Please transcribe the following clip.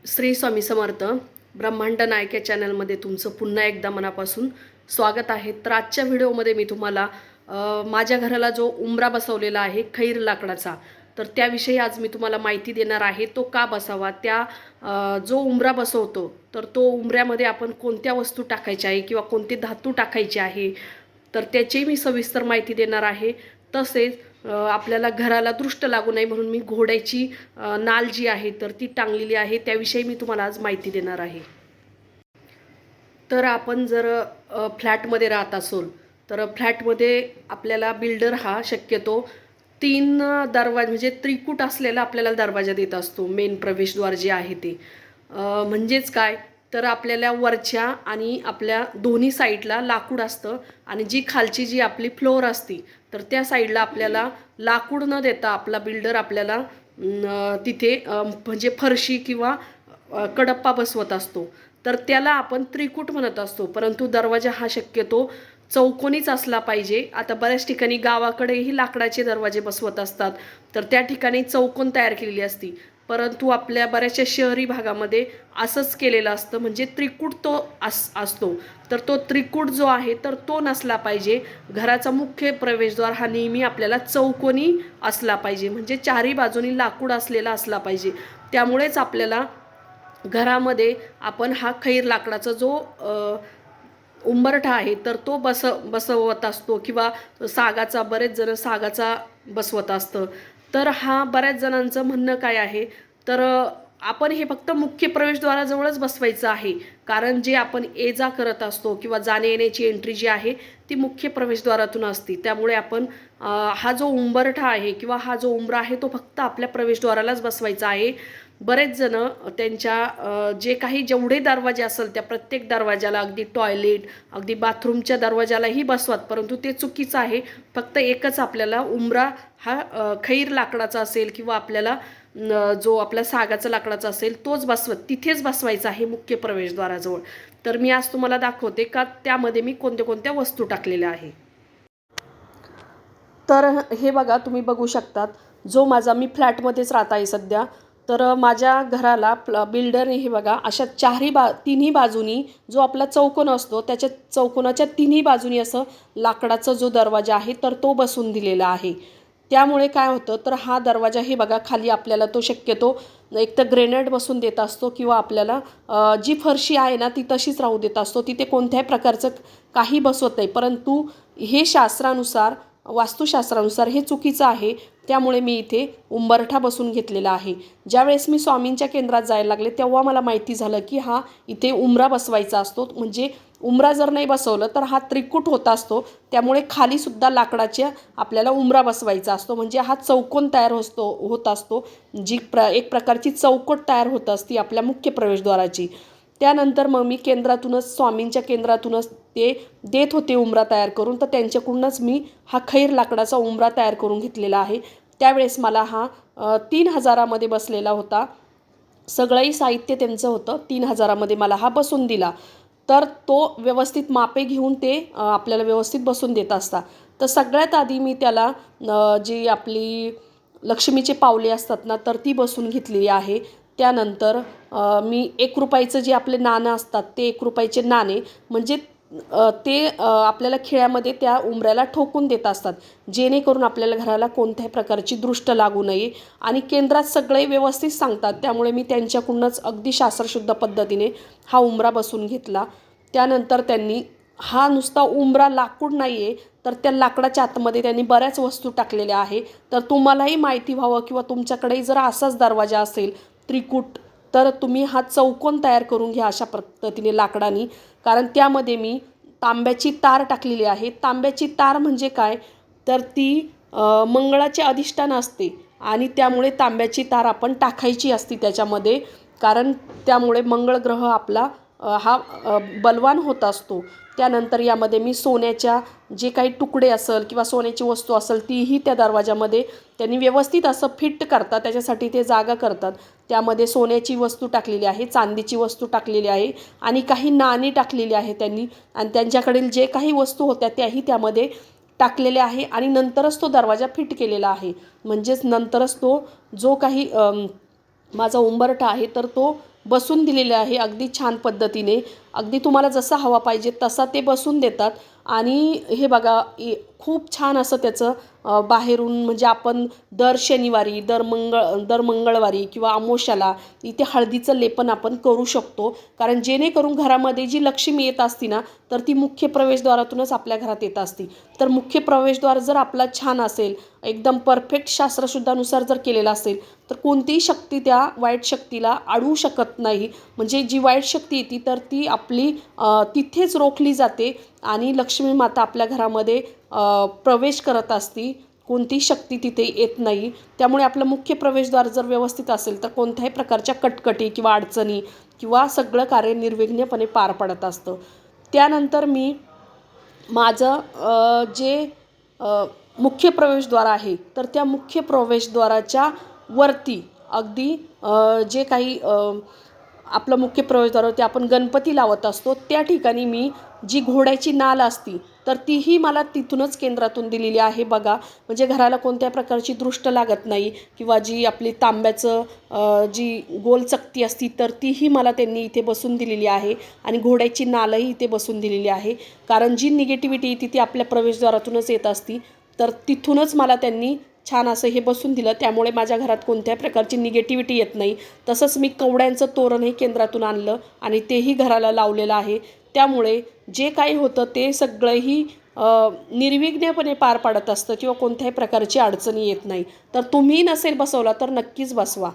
श्री स्वामी समर्थ. ब्रह्मांड नायक या चॅनलमध्ये तुमचं पुन्हा एकदा मनापासून स्वागत आहे. तर आजच्या व्हिडिओमध्ये मी तुम्हाला माझ्या घराला जो उंबरा बसवलेला आहे खैर लाकडाचा, तर त्याविषयी आज मी तुम्हाला माहिती देणार आहे. तो का बसावा, जो उंबरा बसवतो तर तो उंबऱ्यामध्ये आपण कोणत्या वस्तू टाकायच्या आहे किंवा कोणते धातू टाकायचे आहे, तर त्याची मी सविस्तर माहिती देणार आहे. तसेच आपल्याला घराला दृष्ट लागू नये म्हणून मी घोड्याची नाल जी आहे तर ती टांगलेली आहे, त्याविषयी मी तुम्हाला आज माहिती देणार आहे. तर आपण जर फ्लॅटमध्ये राहत असोल तर फ्लॅटमध्ये आपल्याला बिल्डर हा शक्यतो 3 दरवाजे म्हणजे त्रिकूट असलेला आपल्याला दरवाजा देत असतो. मेन प्रवेशद्वार जे आहे ते म्हणजेच काय, तर आपल्याला वरच्या आणि आपल्या दोन्ही साईडला लाकूड असतं आणि जी खालची जी आपली फ्लोअर असती तर त्या साईडला आपल्याला लाकूड न देता आपला बिल्डर आपल्याला तिथे म्हणजे फरशी किंवा कडप्पा बसवत असतो. तर त्याला आपण त्रिकूट म्हणत असतो, परंतु दरवाजा हा शक्यतो चौकोनीच असला पाहिजे. आता बऱ्याच ठिकाणी गावाकडेही लाकडाचे दरवाजे बसवत असतात, तर त्या ठिकाणी चौकोन तयार केलेली असती. परंतु आपल्या बऱ्याचशा शहरी भागामध्ये असंच केलेलं असतं, म्हणजे त्रिकूट तो असतो. तर तो त्रिकूट जो आहे तर तो नसला पाहिजे. घराचा मुख्य प्रवेशद्वार हा नेहमी आपल्याला चौकोनी असला पाहिजे, म्हणजे चारही बाजूनी लाकूड असलेला असला पाहिजे. त्यामुळेच आपल्याला घरामध्ये आपण हा खैर लाकडाचा जो उंबरठा आहे तर तो बसवत असतो किंवा सागाचा, बरेच जण सागाचा बसवत असतं. तर हा बऱ्याच जणांचं म्हणणं काय आहे, तर आपण हे फक्त मुख्य प्रवेशद्वाराजवळच बसवायचं आहे, कारण जे आपण ये जा करत असतो किंवा जाणे येण्याची एंट्री जी आहे ती मुख्य प्रवेशद्वारातून असते. त्यामुळे आपण हा जो उंबरठा आहे किंवा हा जो उंबरा आहे तो फक्त आपल्या प्रवेशद्वारालाच बसवायचा आहे. बरेच जण त्यांच्या जे काही जेवढे दरवाजे असेल त्या प्रत्येक दरवाजाला, अगदी टॉयलेट, अगदी बाथरूमच्या दरवाजालाही बसवत, परंतु ते चुकीचं आहे. फक्त एकच आपल्याला उंबरा हा खैर लाकडाचा असेल किंवा आपल्याला जो आपला सागाचा लाकडाचा असेल तोच तिथेच बसवायचा आहे मुख्य प्रवेशद्वाराजवळ. तर मी आज तुम्हाला दाखवते का त्यामध्ये मी कोणत्या कोणत्या वस्तू टाकलेल्या आहे. तर हे बघा, तुम्ही बघू शकतात, मी फ्लॅटमध्येच राहत आहे सध्या. तर माझ्या घराला बिल्डरने हे बघा अशा तिन्ही बाजूनी जो आपला चौकोन असतो त्याच्या चौकोनाच्या तिन्ही बाजूनी असं लाकडाचा जो दरवाजा आहे तर तो बसवून दिलेला आहे. त्यामुळे काय होतं, तर हा दरवाजा हे बघा खाली आपल्याला तो शक्यतो एक तर ग्रेनाइट बसून देत असतो किंवा आपल्याला जी फरशी आहे ना ती तशीच राहू देत असतो. तिथे कोणत्याही प्रकारचं काही बसवत नाही. परंतु हे वास्तुशास्त्रानुसार हे चुकीचं आहे. त्यामुळे मी इथे उंबरठा बसून घेतलेला आहे. ज्यावेळेस मी स्वामींच्या केंद्रात जायला लागले तेव्हा मला माहिती झालं की हा इथे उंबरा बसवायचा असतो. म्हणजे उंबरा जर नाही बसवलं तर हा त्रिकूट होत असतो. त्यामुळे खालीसुद्धा लाकडाच्या आपल्याला उंबरा बसवायचा असतो. म्हणजे हा चौकोन तयार होत असतो. एक प्रकारची चौकट तयार होत असती आपल्या मुख्य प्रवेशद्वाराची. त्यानंतर मग मी स्वामींच्या केंद्रातूनच ते देत होते उंबरा तयार करून, तर त्यांच्याकडूनच मी हा खैर लाकडाचा उंबरा तयार करून घेतलेला आहे. त्यावेळेस मला हा 3,000मध्ये बसलेला होता. सगळंही साहित्य त्यांचं होतं. 3,000मध्ये मला हा बसून दिला. तर तो व्यवस्थित मापे घेऊन ते आपल्याला व्यवस्थित बसून देत असतात. तर सगळ्यात आधी मी त्याला जी आपली लक्ष्मीचे पावले असतात ना तर ती बसून घेतलेली आहे. त्यानंतर मी ₹1 जे आपले नाणं असतात ते ₹1 नाणे, म्हणजे ते आपल्याला खिळ्यामध्ये त्या उंबऱ्याला ठोकून देत असतात, जेणेकरून आपल्याला घराला कोणत्याही प्रकारची दृष्ट लागू नये. आणि केंद्रात सगळे व्यवस्थित सांगतात, त्यामुळे मी त्यांच्याकडूनच अगदी शास्त्रशुद्ध पद्धतीने हा उंबरा बसून घेतला. त्यानंतर त्यांनी हा नुसता उंबरा लाकूड नाही आहे, तर त्या लाकडाच्या आतमध्ये त्यांनी बऱ्याच वस्तू टाकलेल्या आहे. तर तुम्हालाही माहिती व्हावं किंवा तुमच्याकडेही जर असाच दरवाजा असेल त्रिकूट, तर तुम्ही हा चौकोन तयार करून घ्या अशा पद्धतीने लाकडानी. कारण त्यामध्ये मी तांब्याची तार टाकलेली आहे. तांब्याची तार म्हणजे काय, तर ती मंगळाचे अधिष्ठान असते आणि त्यामुळे तांब्याची तार आपण टाकायची असते त्याच्यामध्ये. कारण त्यामुळे मंगळ ग्रह आपला हा बलवान होत असतो. त्यानंतर यामध्ये मी सोन्याच्या जे काही तुकडे असेल किंवा सोन्याची वस्तू असेल तीही त्या दरवाजामध्ये त्यांनी व्यवस्थित असं फिट करतात, त्याच्यासाठी ते जागा करतात. त्यामध्ये सोन्याची वस्तू टाकलेली आहे, चांदीची वस्तू टाकलेली आहे आणि काही नाणी टाकलेली आहे त्यांनी. आणि त्यांच्याकडील जे काही वस्तू होत्या त्याही त्यामध्ये टाकलेल्या आहे आणि नंतरच तो दरवाजा फिट केलेला आहे. म्हणजेच नंतरच तो जो काही माझा उंबरठा आहे तर तो बसून दिलेले आहे अगदी छान पद्धतीने. अगदी तुम्हाला जसा हवा पाहिजे तसा ते बसून देतात. आणि हे बघा खूप छान असं त्याचं बाहेरून म्हणजे आपण दर शनिवारी दर मंगळवारी किंवा अमावास्येला इथे हळदीचं लेपन आपण करू शकतो. कारण जेणेकरून घरामध्ये जी लक्ष्मी येत असती ना, तर ती मुख्य प्रवेशद्वारातूनच आपल्या घरात येत असती. तर मुख्य प्रवेशद्वार जर आपला छान असेल, एकदम परफेक्ट शास्त्रशुद्धानुसार जर केलेला असेल, तर कोणतीही शक्ती त्या वाईट शक्तीला अडवू शकत नाही. म्हणजे जी वाईट शक्ती येते तर ती आपली तिथेच रोखली जाते आणि लक्ष्मी माता आपल्या घरामध्ये प्रवेश करत असती. कोणतीही शक्ती तिथे येत नाही. त्यामुळे आपलं मुख्य प्रवेशद्वार जर व्यवस्थित असेल तर कोणत्याही प्रकारच्या कटकटी किंवा अडचणी किंवा सगळं कार्य निर्विघ्नपणे पार पडत असतं. त्यानंतर मी माझं जे मुख्य प्रवेशद्वार आहे तर त्या मुख्य प्रवेशद्वाराच्या वरती अगदी जे काही आपलं मुख्य प्रवेशद्वारावरती आपण गणपती लावत असतो त्या ठिकाणी मी जी घोड्याची नाल असती तर तीही मला तिथूनच केंद्रातून दिलेली आहे बघा. म्हणजे घराला कोणत्या प्रकारची दृष्ट लागत नाही किंवा जी आपली तांब्याचं जी गोल चकती असती तर तीही मला त्यांनी इथे बसून दिलेली आहे. आणि घोड्याची नालही इथे बसून दिलेली आहे. कारण जी निगेटिव्हिटी येते ती आपल्या प्रवेशद्वारातूनच येत असती. तर तिथूनच मला त्यांनी छान असं हे बसून दिलं. त्यामुळे माझ्या घरात कोणत्याही प्रकारची निगेटिव्हिटी येत नाही. तसंच मी कवड्यांचं तोरणही केंद्रातून आणलं आणि तेही घराला लावलेलं आहे. त्यामुळे जे काही होतं ते सगळंही निर्विघ्नपणे पार पाडत असतं किंवा कोणत्याही प्रकारची अडचणी येत नाही. तर तुम्ही नसेल बसवला तर नक्कीच बसवा.